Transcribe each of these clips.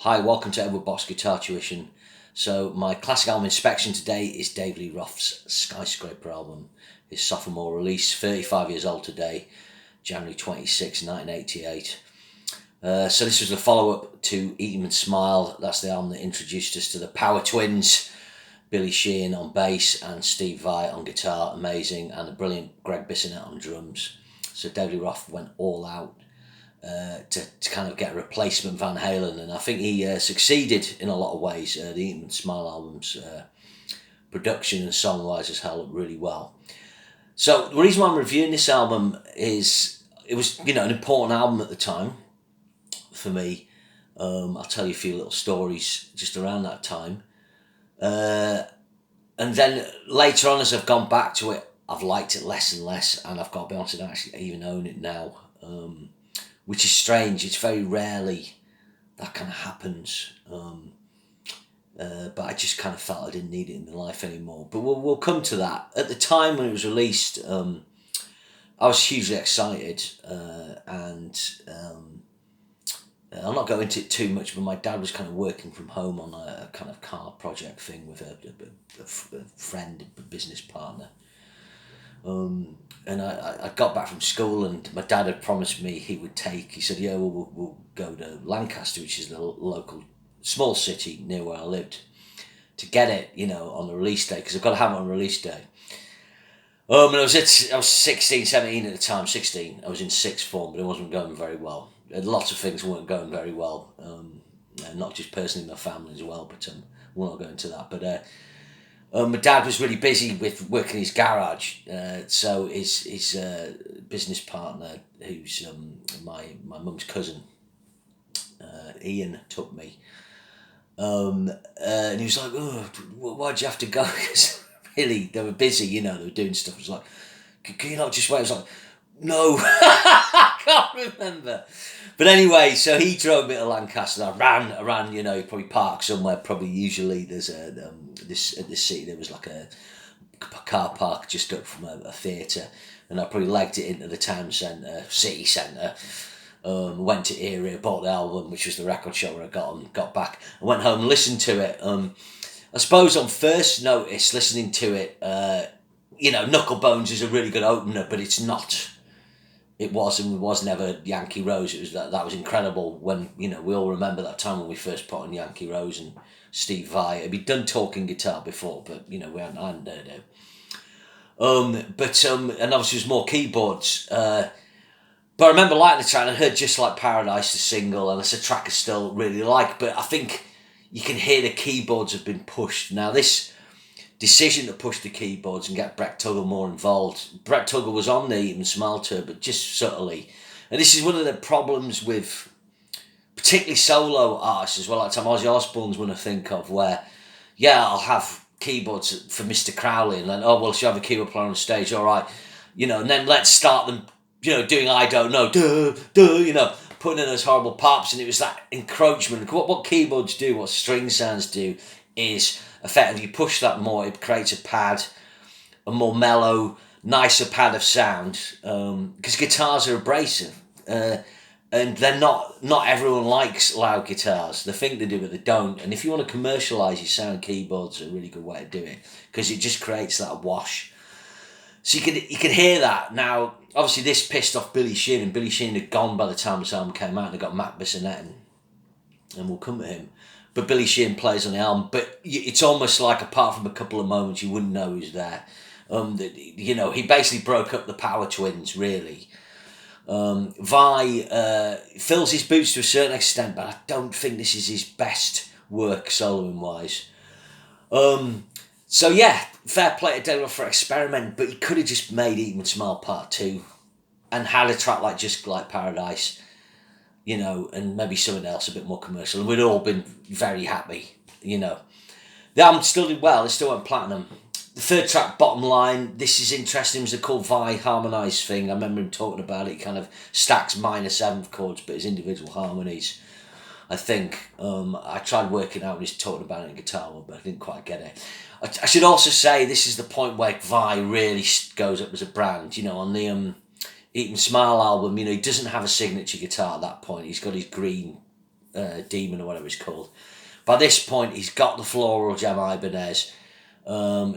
Hi, welcome to Edward Box Guitar Tuition. So my classic album inspection today is Dave Lee Roth's Skyscraper album, his sophomore release, 35 years old today, January 26, 1988. So this was a follow-up to Eat 'Em and Smile. That's the album that introduced us to the Power Twins, Billy Sheehan on bass and Steve Vai on guitar, amazing, and the brilliant Greg Bissonette on drums. So Dave Lee Roth went all out to kind of get a replacement Van Halen, and I think he succeeded in a lot of ways. The Eat 'Em and Smile album's production and song-wise has held up really well. So the reason why I'm reviewing this album is it was, an important album at the time for me. I'll tell you a few little stories just around that time. And then later on, as I've gone back to it, I've liked it less and less, and I've got to be honest, I don't actually even own it now, which is strange. It's very rarely that kind of happens, but I just kind of felt I didn't need it in my life anymore. But we'll come to that. At the time when it was released, I was hugely excited, and I'll not go into it too much, but my dad was kind of working from home on a kind of car project thing with a friend, a business partner. And I got back from school, and my dad had promised me he said, yeah, we'll go to Lancaster, which is the local small city near where I lived, to get it, on the release day, because I've got to have it on release day. And I was 16, 17 at the time, 16. I was in sixth form, but it wasn't going very well. Lots of things weren't going very well, not just personally, my family as well, but we're not going to that. But my dad was really busy with working in his garage, so his business partner, who's my mum's cousin, Ian, took me. And he was like, oh, why'd you have to go? Because really, they were busy, they were doing stuff. I was like, can you not just wait? I was like, no, I can't remember. But anyway, so he drove me to Lancaster. I ran, he probably parked somewhere. Probably usually there's at this city there was like a car park just up from a theatre, and I probably legged it into the town centre, city centre. Went to Erie, bought the album, which was the record shop where I got back. I went home and listened to it. I suppose on first notice, listening to it, Knucklebones is a really good opener, but it's not. It was never Yankee Rose. It was that was incredible when, we all remember that time when we first put on Yankee Rose and Steve Vai. He'd done talking guitar before, but, I hadn't heard it. And obviously there's more keyboards. But I remember liking the track, and I heard Just Like Paradise, the single, and it's a track I still really like, but I think you can hear the keyboards have been pushed. Now this decision to push the keyboards and get Brett Tuggle more involved. Brett Tuggle was on the Eat 'Em and Smile tour, but just subtly. And this is one of the problems with particularly solo artists as well. Like time Ozzy Osbourne's one I think of, where, I'll have keyboards for Mr. Crowley, and then, she'll have a keyboard player on stage, all right. And then let's start them, doing I Don't Know, putting in those horrible pops, and it was that encroachment. What keyboards do, what string sounds do, is effectively you push that more, it creates a pad, a more mellow, nicer pad of sound, because guitars are abrasive, and they're not everyone likes loud guitars. They think they do, but they don't. And if you want to commercialise your sound, keyboards are a really good way to do it, because it just creates that wash. So you can hear that. Now, obviously this pissed off Billy Sheehan, and Billy Sheehan had gone by the time this album came out, and they got Matt Bissonette, and we'll come to him. But Billy Sheehan plays on the album, but it's almost like, apart from a couple of moments, you wouldn't know he's there. He basically broke up the Power Twins, really. Vai fills his boots to a certain extent, but I don't think this is his best work soloing-wise. Fair play to Dave for experiment, but he could have just made Eat 'Em and Smile Part 2 and had a track like Just Like Paradise, and maybe something else a bit more commercial, and we'd all been very happy, The album still did well, it still went platinum. The third track, Bottom Line, this is interesting, it was a called Vai harmonised thing. I remember him talking about it. He kind of stacks minor seventh chords, but his individual harmonies, I think. I tried working out when he's talking about it in guitar, but I didn't quite get it. I should also say this is the point where Vai really goes up as a brand, on the Eat 'Em Smile album, he doesn't have a signature guitar at that point. He's got his green Demon or whatever it's called. By this point, he's got the floral Jam Ibanez.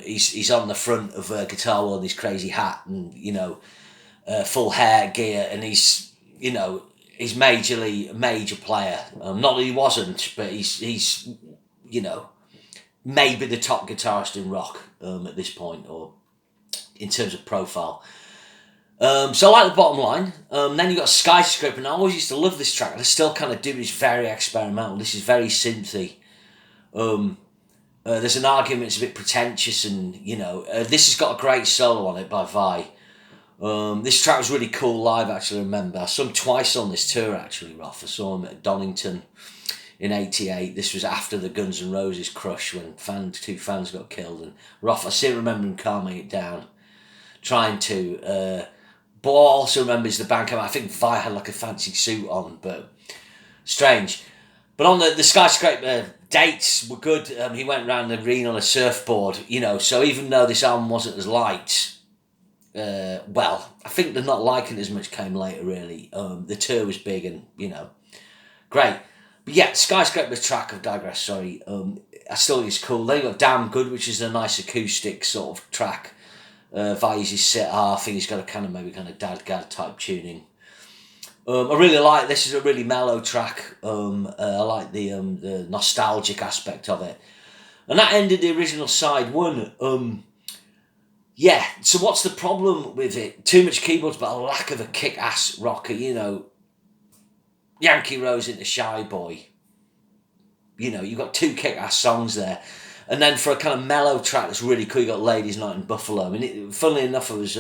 He's on the front of a Guitar World, his crazy hat and, full hair gear, and he's majorly a major player. Not that he wasn't, but he's maybe the top guitarist in rock at this point, or in terms of profile. So I like the Bottom Line. Then you got Skyscraper, and I always used to love this track, and I still kind of do. It's very experimental. This is very synthy. There's an argument, it's a bit pretentious, and this has got a great solo on it by Vi. This track was really cool live, actually. I remember I saw him twice on this tour, actually. Roth. I saw him at Donington in '88. This was after the Guns N' Roses crush, when two fans got killed, and Roth, I still remember him calming it down, trying to. But I also remember the band came out. I think Vi had like a fancy suit on, but strange. But on the Skyscraper dates were good. He went around the arena on a surfboard, so even though this album wasn't as liked, I think the not liking as much came later, really. The tour was big and, great. But yeah, Skyscraper track, I've digressed, sorry. I still think it's cool. Then you got Damn Good, which is a nice acoustic sort of track. Vi uses sitar. I think he's got a kind of dad-gad type tuning. I really like this. Is a really mellow track. I like the nostalgic aspect of it, and that ended the original side one. So what's the problem with it? Too much keyboards, but a lack of a kick-ass rocker. Yankee Rose into Shy Boy. You've got two kick-ass songs there. And then for a kind of mellow track that's really cool, you got Ladies Night in Buffalo. Funnily enough, it was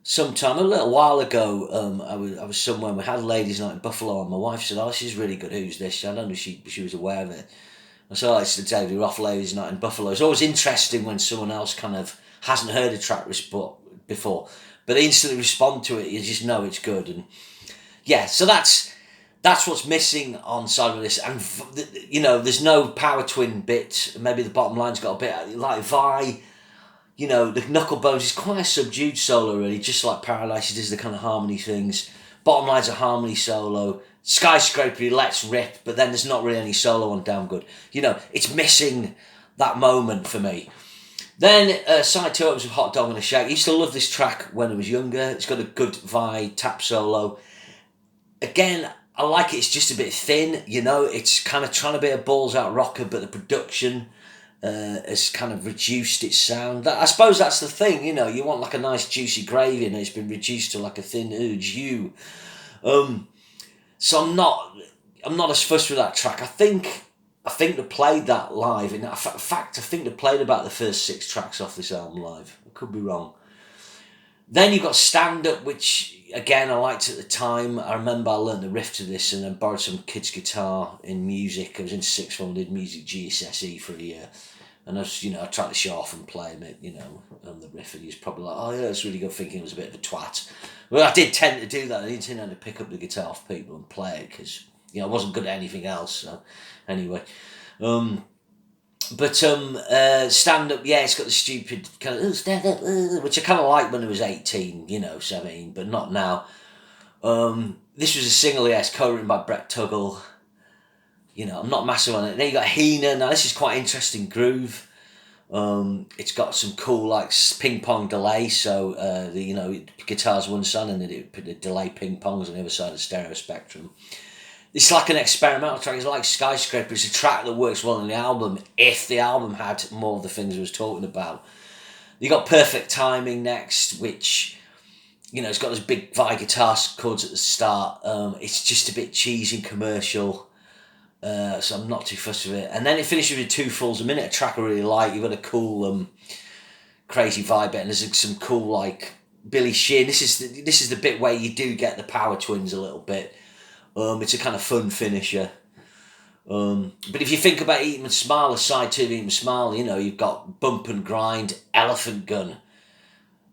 sometime, a little while ago, I was somewhere and we had Ladies Night in Buffalo, and my wife said, "Oh, this is really good, who's this?" I don't know if she was aware of it. I said, "Oh, it's the David Roth Ladies Night in Buffalo." It's always interesting when someone else kind of hasn't heard a track before, but they instantly respond to it. You just know it's good. And so that's what's missing on side of this. And, there's no power twin bit. Maybe the Bottom Line's got a bit like Vi. The Knucklebones is quite a subdued solo, really, just like Paradise does the kind of harmony things. Bottom Line's a harmony solo. Skyscraper, he lets rip, but then there's not really any solo on Damn Good. It's missing that moment for me. Then side two opens with Hot Dog and a Shake. I used to love this track when I was younger. It's got a good Vi tap solo. Again, I like it. It's just a bit thin, It's kind of trying to be a balls out rocker, but the production has kind of reduced its sound. I suppose that's the thing, You want like a nice juicy gravy, and it's been reduced to like a thin you. So I'm not as fussed with that track. I think they played that live. In fact, I think they played about the first 6 tracks off this album live. I could be wrong. Then you've got Stand Up, which, again, I liked at the time. I remember I learned the riff to this and then borrowed some kid's guitar in music. I was in sixth form, did music GCSE for a year. And I tried to show off and play him, on the riff. And he was probably like, "Oh, yeah, it's really good," thinking it was a bit of a twat. Well, I did tend to do that. I didn't tend to pick up the guitar off people and play it because, I wasn't good at anything else. So, anyway. Stand Up, it's got the stupid kind of stand up, which I kind of liked when I was 18, 17, but not now. This was a single, it's co-written by Brett Tuggle. I'm not massive on it. Then you got Hina. Now this is quite interesting groove. It's got some cool like ping pong delay. So the guitar's one side and then the delay ping pongs on the other side of the stereo spectrum. It's like an experimental track. It's like Skyscraper. It's a track that works well on the album if the album had more of the things I was talking about. You got Perfect Timing next, which, it's got those big Vi guitar chords at the start. It's just a bit cheesy and commercial, so I'm not too fussed with it. And then it finishes with 2 Fulls a Minute, a track I really like. You've got a cool, crazy vibe bit, and there's some cool, like, Billy Sheehan. This is the bit where you do get the power twins a little bit. It's a kind of fun finisher. But if you think about Eat 'em and Smile, side 2 of Eat 'em and Smile, you've got Bump and Grind, Elephant Gun,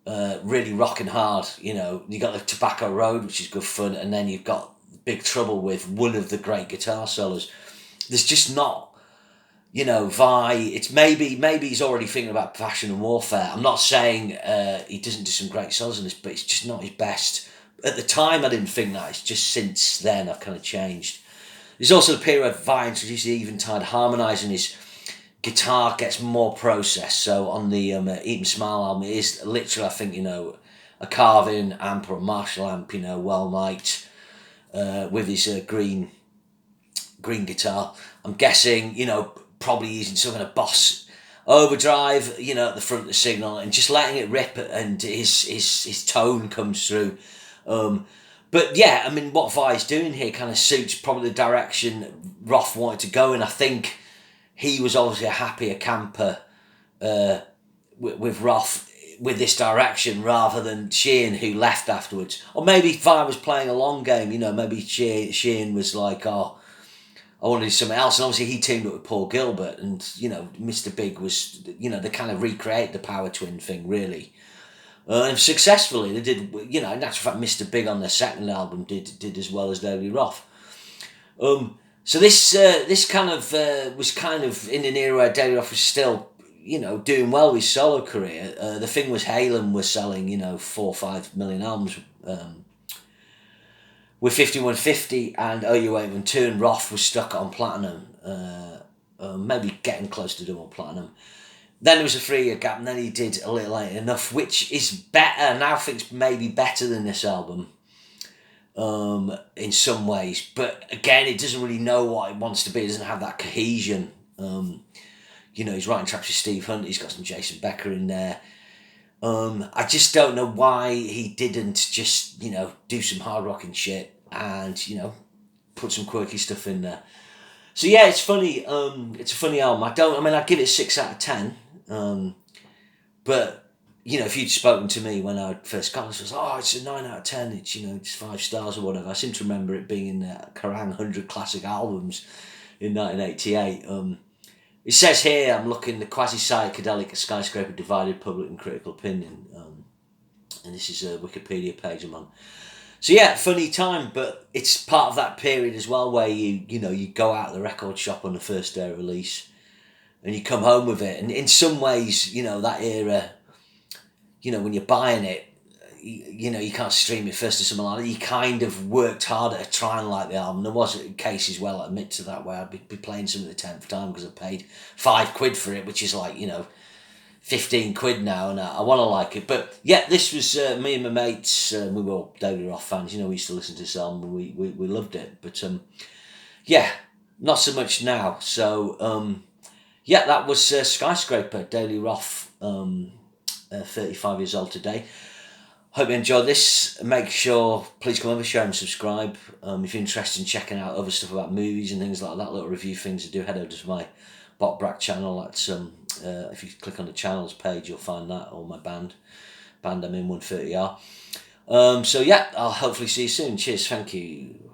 really rocking hard. You got the Tobacco Road, which is good fun, and then you've got Big Trouble with one of the great guitar solos. There's just not, Vi. It's maybe he's already thinking about Passion and Warfare. I'm not saying he doesn't do some great solos in this, but it's just not his best. At the time, I didn't think that. It's just since then I've kind of changed. There's also the period where Vi introduced the Eventide harmonising. His guitar gets more processed. So on the Eat and Smile album, it is literally, I think, a carving amp or a Marshall amp, well mic'd, with his green guitar. I'm guessing, probably using some kind of Boss overdrive, at the front of the signal, and just letting it rip, and his tone comes through. But yeah, I mean, what Vi's doing here kind of suits probably the direction Roth wanted to go in. I think he was obviously a happier camper with Roth with this direction rather than Sheehan, who left afterwards. Or maybe Vi was playing a long game, maybe Sheehan was like, oh, I want to do something else. And obviously he teamed up with Paul Gilbert, and, Mr. Big was, they kind of recreate the Power Twin thing, really. And successfully, they did, in actual fact, Mr. Big on their second album did as well as Lee Roth. So this kind of was kind of in an era where Lee Roth was still, doing well with his solo career. The thing was, Halen was selling, 4 or 5 million albums with 5150 and OU812, and Roth was stuck on platinum, maybe getting close to double platinum. Then there was a 3-year gap, and then he did A Little Ain't Enough, which is better, now I think it's maybe better than this album in some ways. But again, it doesn't really know what it wants to be. It doesn't have that cohesion. He's writing tracks with Steve Hunt. He's got some Jason Becker in there. I just don't know why he didn't just, do some hard rocking shit and, put some quirky stuff in there. So yeah, it's funny. It's a funny album. I'd give it a 6 out of 10. But if you'd spoken to me when I first got this, I was, it's a 9 out of 10. It's it's 5 stars or whatever. I seem to remember it being in Kerrang 100 classic albums in 1988. It says here, I'm looking, the quasi-psychedelic Skyscraper divided public and critical opinion. And this is a Wikipedia page I'm on. So yeah, funny time, but it's part of that period as well where you go out of the record shop on the first day of release and you come home with it. And in some ways, that era, when you're buying it, you can't stream it first or something like that. You kind of worked harder to try and like the album. There was cases, well, I admit to that, where I'd be playing some of the 10th time because I paid £5 for it, which is like, 15 quid now, and I want to like it. But yeah, this was me and my mates, we were all David Roth fans, we used to listen to this album and we loved it. But yeah, not so much now. So yeah, that was Skyscraper, Lee Roth, 35 years old today. Hope you enjoyed this. Make sure, please come over, share and subscribe. If you're interested in checking out other stuff about movies and things like that, little review things, do head over to my Bot Brack channel. That's if you click on the channels page, you'll find that, or my band I'm in, 130R. So yeah, I'll hopefully see you soon. Cheers, thank you.